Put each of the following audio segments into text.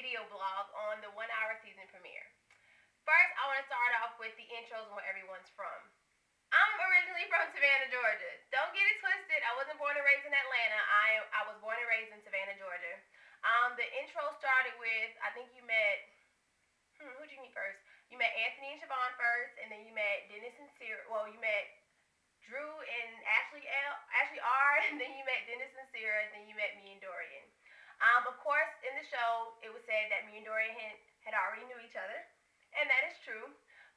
video blog on the 1 hour season premiere. First, I want to start off with the intros and where everyone's from. I'm originally from Savannah, Georgia. Don't get it twisted. I wasn't born and raised in Atlanta. I was born and raised in Savannah, Georgia. The intro started with, I think you met, who'd you meet first? You met Anthony and Siobhan first, and then you met Dennis and Sarah. Well, you met Drew and Ashley R, and then you met Dennis and Sarah, and then you met me and Dorian. Of course, in the show, it was said that me and Dorian had already knew each other, and that is true.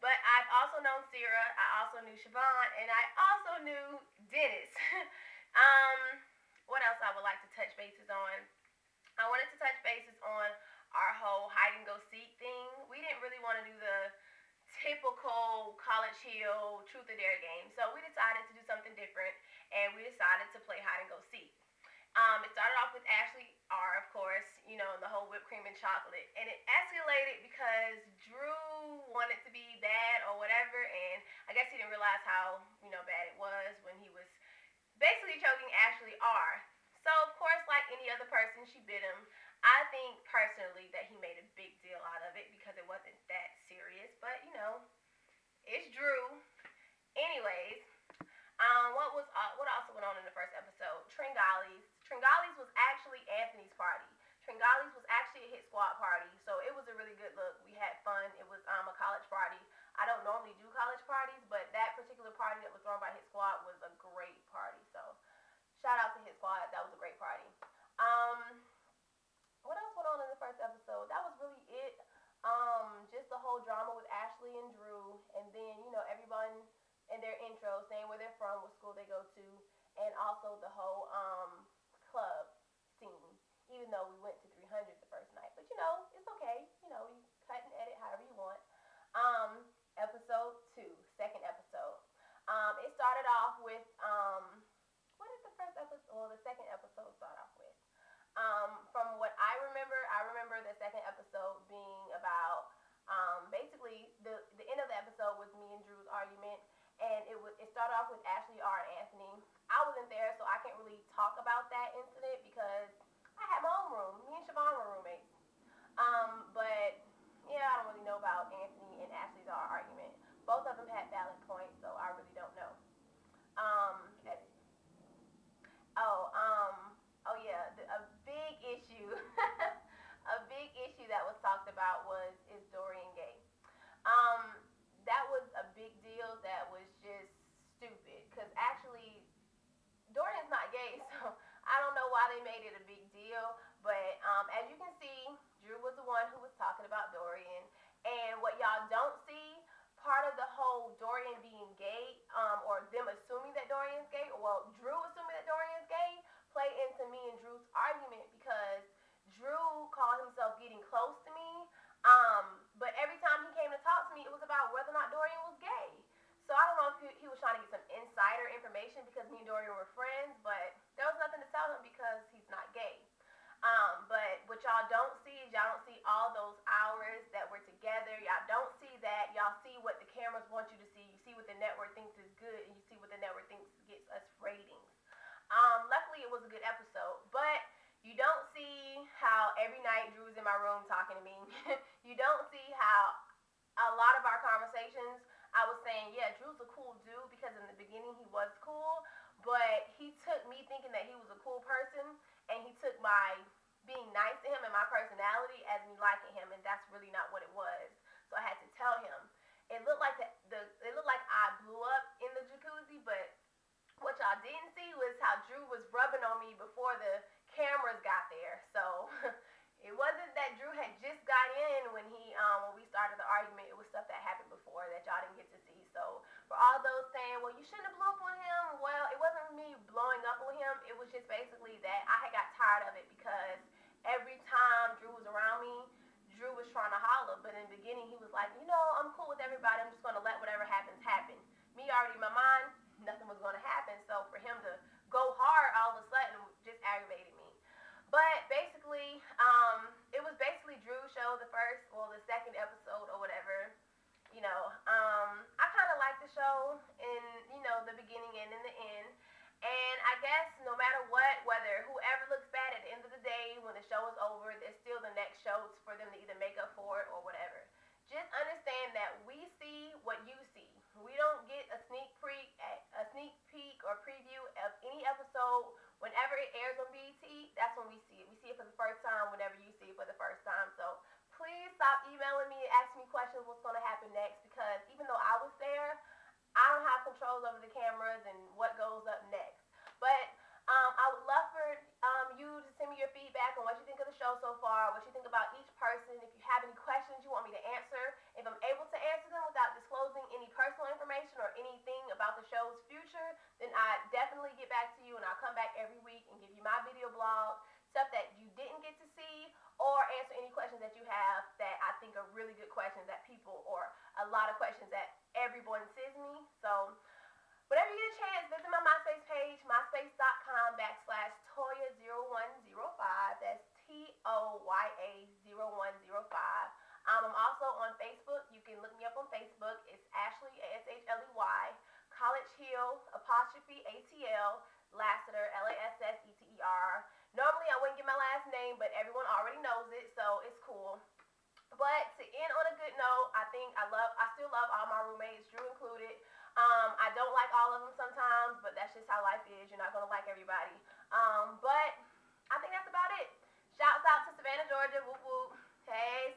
But I've also known Sarah, I also knew Siobhan, and I also knew Dennis. um, what else I would like to touch bases on? I wanted to touch bases on our whole hide and go seek thing. We didn't really want to do the typical College Hill truth or dare game, so we decided to do something different, and we decided to play hide and go seek. It started off with Ashley R, of course, the whole whipped cream and chocolate. And it escalated because Drew wanted to be bad or whatever, and I guess he didn't realize how, bad it was when he was basically choking Ashley R. So, of course, like any other person, she bit him. I think personally that he made a big deal out of it because it wasn't that serious, but, it's Drew. Anyways, what also went on in the first episode? Tringali's. Tringali's was actually Anthony's party. Tringali's was actually a hit squad party, so it was a really good look. We had fun. It was a college party. I don't normally do college parties, but that particular party that was thrown by Hit Squad was a great party. So shout out to Hit Squad. That was a great party. Um, what else went on in the first episode? That was really it. Just the whole drama with Ashley and Drew, and then everyone in their intro saying where they're from, what school they go to, and also the whole club scene. Even though we went to 300 the first night, but it's okay. You cut and edit however you want. Episode 2, second episode. It started off with what did the first episode? Well, the second episode start off with. From what I remember the second episode being about basically the end of the episode was me and Drew's argument, and it started off with Ashley R and Anthony. I wasn't there, so I can't really talk about that incident because I had my own room. Me and Siobhan were roommates. But yeah, I don't really know about Anthony and Ashley's R argument. Both of them had valid points, so I really don't know. Um, oh, oh yeah, a big issue, a big issue that was talked about was is Dorian gay? Um, that was a big deal. That was just stupid because actually Dorian's not gay, so I don't know why they made it a big deal. But as you can see, Drew was the one who was talking about Dorian. And what y'all don't see, part of the whole Dorian being gay, or them assuming that Dorian's gay, well, Drew assuming that Dorian's gay, play into me and Drew's argument because Drew called himself getting close to me. But every time he came to talk to me, it was about whether or not Dorian was gay. So I don't know if he was trying to get some insider information because me and Dorian were friends, but there was nothing to tell him because he's not gay. But what y'all don't see is y'all don't see all those hours that we're together. Y'all don't see that. Y'all see what the cameras want you to see. You see what the network thinks is good, and you see what the network thinks gets us ratings. Luckily, it was a good episode, but you don't see how every night Drew's in my room talking to me. You don't see how a lot of our conversations, I was saying, yeah, Drew's a cool dude because in the beginning he was cool, but he took me thinking that he was a cool person, and he took my being nice to him and my personality as me liking him, and that's really not what it was. So I had to tell him. It looked like it looked like I blew up in the jacuzzi, but what y'all didn't see was how Drew was rubbing on me before the cameras got there. So it wasn't that Drew had just got in when we started the argument. It was stuff that happened before that y'all didn't get to see. So for all those saying, well, you shouldn't have blew up on him, well, it wasn't me blowing up on him. It was just basically that I had got tired of it because every time Drew was around me, Drew was trying to holler. But in the beginning, he was like, I'm cool with everybody. I'm just going to let whatever happens happen. Me already in my mind, nothing was going to happen. So for him to go hard all of a sudden just aggravated me. But basically, it was basically Drew's show, the second episode or whatever. I kind of like the show in, the beginning and in the end. And I guess no matter what, whether whoever looks bad at the end of the day, when the show is over, there's still the next shows for them back to you, and I'll come back every week and give you my video blog, stuff that you didn't get to see, or answer any questions that you have that I think are really good questions that people, or a lot of questions that everyone sends me. So whenever you get a chance, visit my MySpace page, myspace.com/Toya0105. That's TOYA0105. I'm also on Facebook. You can look me up on Facebook. It's Ashley, ASHLEY, College Hill, apostrophe ATL, Lassiter, LASSETER. Normally I wouldn't get my last name, but everyone already knows it, so it's cool. But to end on a good note, I still love all my roommates, Drew included. I don't like all of them sometimes, but that's just how life is. You're not gonna like everybody. But I think that's about it. Shouts out to Savannah, Georgia. Whoop whoop. Hey,